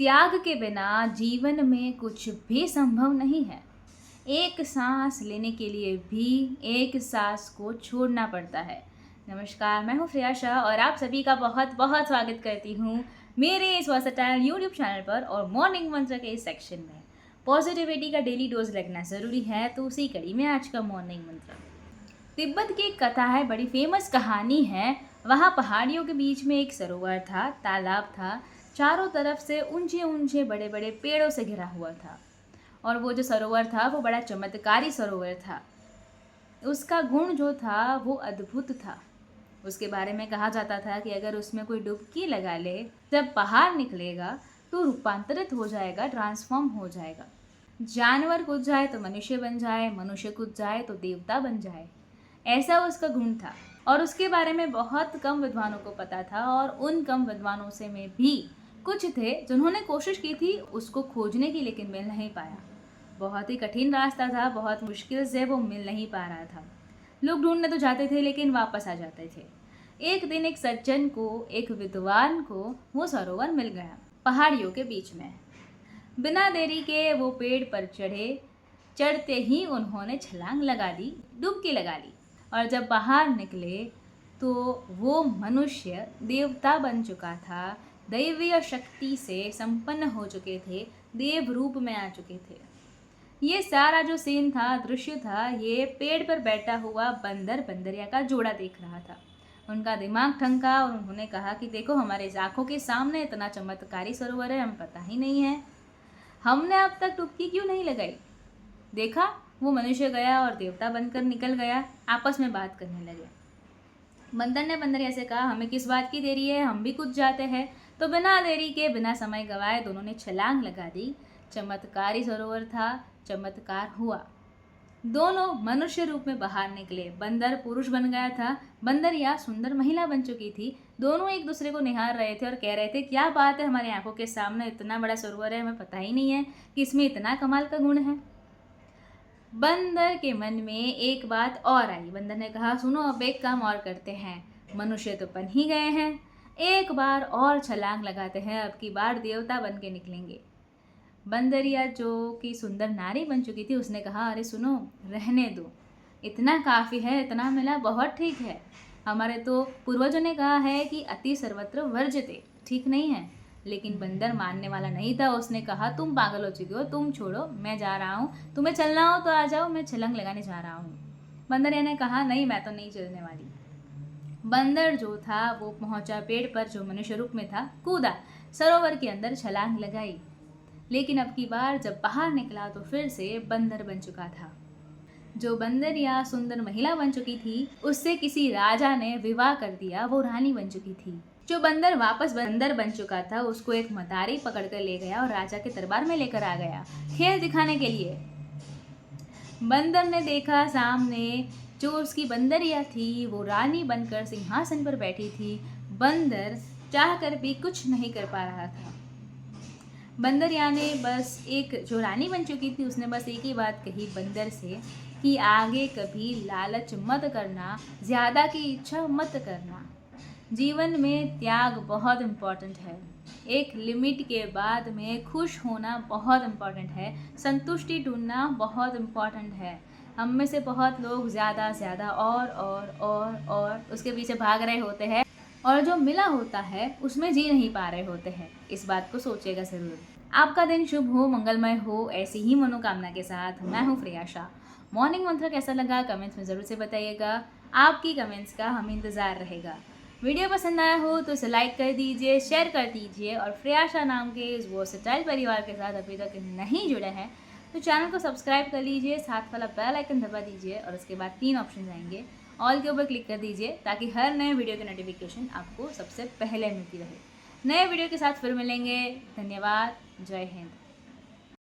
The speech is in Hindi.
त्याग के बिना जीवन में कुछ भी संभव नहीं है। एक सांस लेने के लिए भी एक सांस को छोड़ना पड़ता है। नमस्कार, मैं हूँ फ्रियाशा और आप सभी का बहुत बहुत स्वागत करती हूँ मेरे इस वर्सेटाइल यूट्यूब चैनल पर और मॉर्निंग मंत्र के इस सेक्शन में। पॉजिटिविटी का डेली डोज लगना ज़रूरी है, तो उसी कड़ी में आज का मॉर्निंग मंत्र। तिब्बत की एक कथा है, बड़ी फेमस कहानी है। वहाँ पहाड़ियों के बीच में एक सरोवर था, तालाब था, चारों तरफ से ऊंचे ऊंचे बड़े बड़े पेड़ों से घिरा हुआ था। और वो जो सरोवर था वो बड़ा चमत्कारी सरोवर था। उसका गुण जो था वो अद्भुत था। उसके बारे में कहा जाता था कि अगर उसमें कोई डुबकी लगा ले, जब बाहर निकलेगा तो रूपांतरित हो जाएगा, ट्रांसफॉर्म हो जाएगा। जानवर कूद जाए तो मनुष्य बन जाए, मनुष्य कूद जाए तो देवता बन जाए, ऐसा उसका गुण था। और उसके बारे में बहुत कम विद्वानों को पता था, और उन कम विद्वानों से में भी कुछ थे जिन्होंने कोशिश की थी उसको खोजने की, लेकिन मिल नहीं पाया। बहुत ही कठिन रास्ता था, बहुत मुश्किल से वो मिल नहीं पा रहा था। लोग ढूंढने तो जाते थे लेकिन वापस आ जाते थे। एक दिन एक सज्जन को, एक विद्वान को वो सरोवर मिल गया, पहाड़ियों के बीच में। बिना देरी के वो पेड़ पर चढ़े। चढ़ते ही उन्होंने छलांग लगा दी, डुबकी लगा ली, और जब बाहर निकले तो वो मनुष्य देवता बन चुका था, दैवीय शक्ति से संपन्न हो चुके थे, देव रूप में आ चुके थे। ये सारा जो सीन था, दृश्य था, ये पेड़ पर बैठा हुआ बंदर बंदरिया का जोड़ा देख रहा था। उनका दिमाग ठनका और उन्होंने कहा कि देखो, हमारे आंखों के सामने इतना चमत्कारी सरोवर है, हमें पता ही नहीं है, हमने अब तक डुबकी क्यों नहीं लगाई। देखा, वो मनुष्य गया और देवता बनकर निकल गया। आपस में बात करने लगे। बंदर ने बंदरिया से कहा, हमें किस बात की देरी है, हम भी कूद जाते हैं। तो बिना देरी के, बिना समय गवाए दोनों ने छलांग लगा दी। चमत्कारी सरोवर था, चमत्कार हुआ। दोनों मनुष्य रूप में बाहर निकले। बंदर पुरुष बन गया था, बंदरिया सुंदर महिला बन चुकी थी। दोनों एक दूसरे को निहार रहे थे और कह रहे थे, क्या बात है, हमारी आंखों के सामने इतना बड़ा सरोवर है, हमें पता ही नहीं है कि इसमें इतना कमाल का गुण है। बंदर के मन में एक बात और आई। बंदर ने कहा, सुनो, अब एक काम और करते हैं, मनुष्य तो बन ही गए हैं, एक बार और छलांग लगाते हैं, अब की बार देवता बन के निकलेंगे। बंदरिया जो कि सुंदर नारी बन चुकी थी, उसने कहा, अरे सुनो, रहने दो, इतना काफ़ी है, इतना मिला बहुत ठीक है। हमारे तो पूर्वजों ने कहा है कि अति सर्वत्र वर्जते, ठीक नहीं है। लेकिन बंदर मानने वाला नहीं था। उसने कहा, तुम पागल हो चुके हो, तुम छोड़ो, मैं जा रहा हूँ, तुम्हें चलना हो तो आ जाओ, मैं छलांग लगाने जा रहा हूँ। बंदरिया ने कहा, नहीं, मैं तो नहीं चलने वाली। बंदर जो था वो पहुंचा पेड़ पर, जो मनुष्य रूप में था, कूदा, सरोवर के अंदर छलांग लगाई। लेकिन अब की बार जब बाहर निकला तो फिर से बंदर बन चुका था। जो बंदरिया सुंदर महिला बन चुकी थी, उससे किसी राजा ने विवाह कर दिया, वो रानी बन चुकी थी। जो बंदर वापस बंदर बन चुका था, उसको एक मदारी पकड़ कर ले गया और राजा के दरबार में लेकर आ गया, खेल दिखाने के लिए। बंदर ने देखा सामने जो उसकी बंदरिया थी वो रानी बनकर सिंहासन पर बैठी थी। बंदर चाह कर भी कुछ नहीं कर पा रहा था। बंदरिया ने बस एक, जो रानी बन चुकी थी, उसने बस एक ही बात कही बंदर से कि आगे कभी लालच मत करना, ज़्यादा की इच्छा मत करना। जीवन में त्याग बहुत इम्पॉर्टेंट है। एक लिमिट के बाद में खुश होना बहुत इम्पॉर्टेंट है, संतुष्टि ढूंढना बहुत इम्पॉर्टेंट है। हम में से बहुत लोग ज़्यादा ज़्यादा और उसके पीछे भाग रहे होते हैं, और जो मिला होता है उसमें जी नहीं पा रहे होते हैं। इस बात को सोचिएगा ज़रूर। आपका दिन शुभ हो, मंगलमय हो, ऐसी ही मनोकामना के साथ मैं हूँ फ्रियाशा। मॉर्निंग मंत्र कैसा लगा कमेंट्स में ज़रूर से बताइएगा। आपकी कमेंट्स का हमें इंतज़ार रहेगा। वीडियो पसंद आया हो तो इसे लाइक कर दीजिए, शेयर कर दीजिए, और फ्रियाशा नाम के इस वर्सेटाइल परिवार के साथ अभी तक नहीं जुड़े हैं तो चैनल को सब्सक्राइब कर लीजिए, साथ वाला बेल आइकन दबा दीजिए, और उसके बाद 3 ऑप्शन आएंगे, ऑल के ऊपर क्लिक कर दीजिए ताकि हर नए वीडियो की नोटिफिकेशन आपको सबसे पहले मिलती रहे। नए वीडियो के साथ फिर मिलेंगे। धन्यवाद। जय हिंद।